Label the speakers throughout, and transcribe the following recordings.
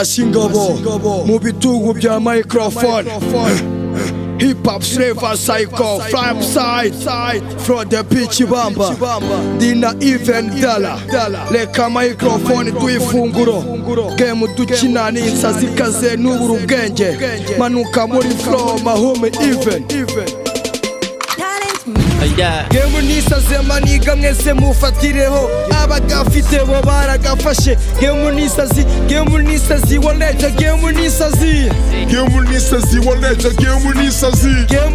Speaker 1: Kasingabo mu bitugu bya microphone. Hip hop flavor psycho flap side from the pitch bamba dina even dollar leka microphone tuyifunguro game dukina n'insazi kaze n'uburu bwenge manuka muri flow mahome even Game nisaze maniga mwese mufatireho abagafite bo baragafashe game nisazi waleja game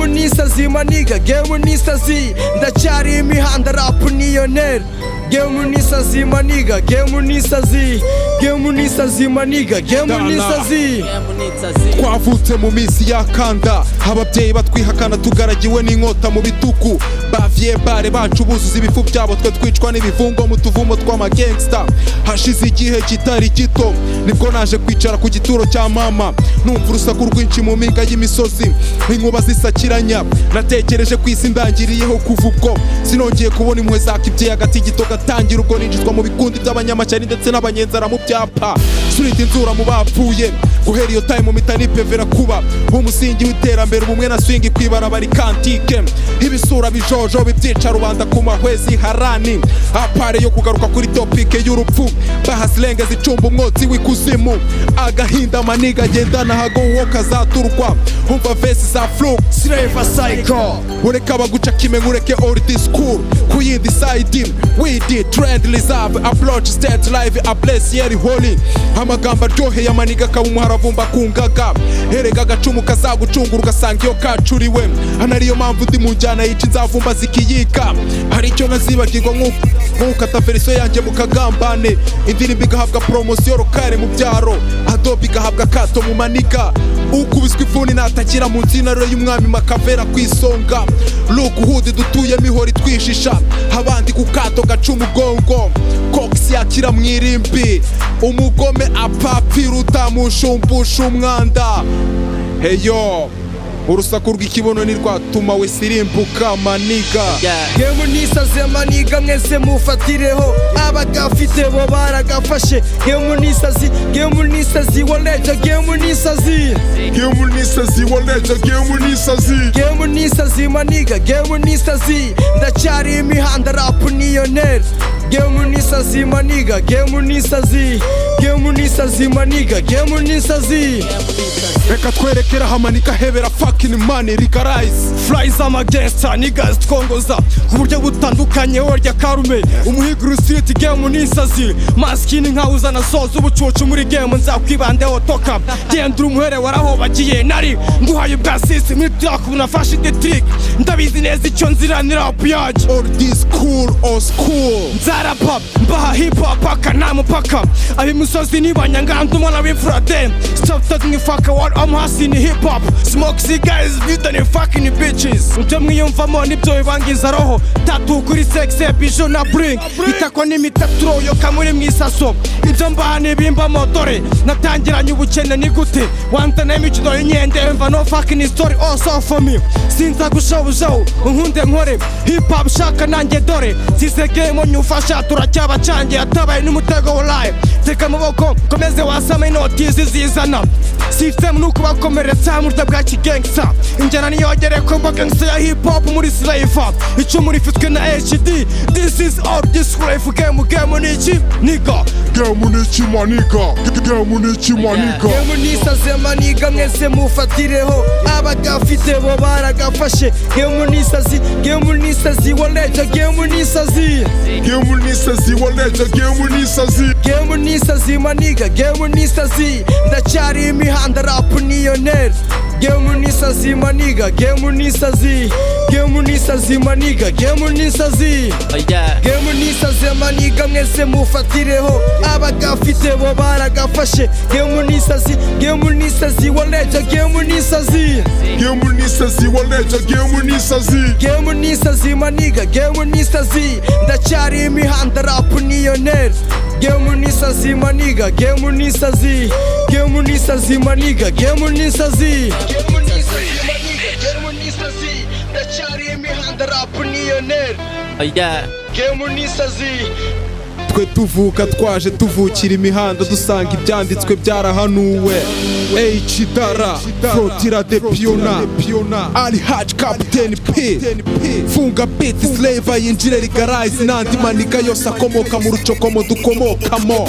Speaker 1: nisazi maniga game nisazi ndacyari imihanda rap niyonera game nisazi maniga game nisazi maniga game nisazi
Speaker 2: twavutse mu minsi ya kanda ababyeyi batwihakana tugaragiwe n'inkota mu bituku bavye bare bacu buzuza ibifu byabo twe twicwa n'ibivungo mu tuvumo tw'amagangsta hashize igihe kitari gito nibwo naje kwicara ku gituro cya mama numva urusaku rwinshi mu mpinga y'imisozi inkuba zisakiranya natekereje kwisi ndangiriyeho kuva ubwo sinongeye kubona impuhwe zakibye hagati gito gatangira ubwo ninjizwa mu bikundi by'abanyamashyari ndetse n'abanyenzara mu byapa surita inzura mu bapfuye guhera iyo time mitani pevera kuba umusingi w'iterambere ubumwe na swing kwibarabara kantike ibisura bijojo bibyica rubanda ku mahwezi harani apare yo kugaruka kuri topike y'urupfu bahaslenge zicumba umwotsi w'ikuzimu agahinda maniga agendana hago wo kazaturwa umva vesi za flow
Speaker 1: flavor psycho
Speaker 2: ureka baguca kime ngureke old school kuyindi side we did trend reserve approach state live a place yeri holy amagamba ryohe ya maniga kabumuharavumba kungaga herega gacumu kazagucungura ugasanga iyo kacuriwe anariyo mpamvu ndi mu njyana yica inzavumba zikiyika hari icyo nazibagirwa nk'ukata verisiyo yanjye mu kagambane indirimbo igahabwa promosiyo rokare mu byaro adobe igahabwa kato mu maniga ukubiswe ifuni natakira mu nsinariro y'umwami makavera kwisonga look hudi dutuye mihori twishisha abandi ku kato gaca umugongo kox yakira mwirimbi umugome apapira utamushumbusha umwanda heyo urusaku rw'ikibono nirwatuma we sirimbuka maniga
Speaker 1: game nisaze maniga mwese mufatireho abagafite bo baragafashe game nisazi waleja game nisazi maniga game nisazi ndacyari imihanda rap niyonera game nisazi maniga game nisazi maniga game nisazi
Speaker 2: reka twerekera hamanika hebera fucking money legalize
Speaker 1: flies amagangsta niggas twongoza ku buryo butandukanye warya karume umuhiguru street game nisazi maskini nkawuzana soza ubucucu muri game nzakwibandeho toka gendura umuhere waraho bagiye nari nguhaye bwa system n'itrak bunafashe the trick ndabizi neza icyo nziranira rap yaje
Speaker 2: old school or school
Speaker 1: nzarapa mbaha hip hop akanamu paka abimusozi nibanyanganda umwana w'imfurade stop talking fuck what I'm hustling hip hop smoke cigars beat and fucking bitches ujya mwiyumvamo nibyo bibangiza roho tatu kuri sex episode na bring itakwa n'imitatu yo kamuri mwisaso ibyo mbane bimba motore natangiranye ubukene ni gute wanta na imikino y'inyende mva no fucking story also for me sinza gushabujaho unkunde nkore hip hop shaka nanjye dore size game nyufasha turacyaba cange atabaye n'umutego wa live teka amaboko komeze wasame notice zizana system nuko bakomeretsa murya bwa kigangsta injana niyogere kombo gangsta ya hip hop muri slave icyo muri fitwe na HD this is all this life game niki niga
Speaker 2: game niki maniga
Speaker 1: game nisaze maniga mwese mufatireho abagafite bo baragafashe game nisazi waleja game nisazi maniga game nisazi ndacyari imihanda rap niyonera game nisazi maniga game nisazi maniga game nisazi maniga mwese mufatireho abagafite bo baragafashe game nisazi waleja game nisazi maniga game nisazi ndacyari imihanda rap niyonera game nisazi maniga game nisazi maniga game nisazi ndacyari imihanda rap niyonera game nisazi
Speaker 2: twe tuvuka twaje tuvukira imihanda dusanga ibyanditswe byarahanuwe. Dara Frotira de Piona Ali Haj Captain P Funga beat slave yinjire rigarazi n'andi manika yose akomoka mu rucokomo dukomokamo.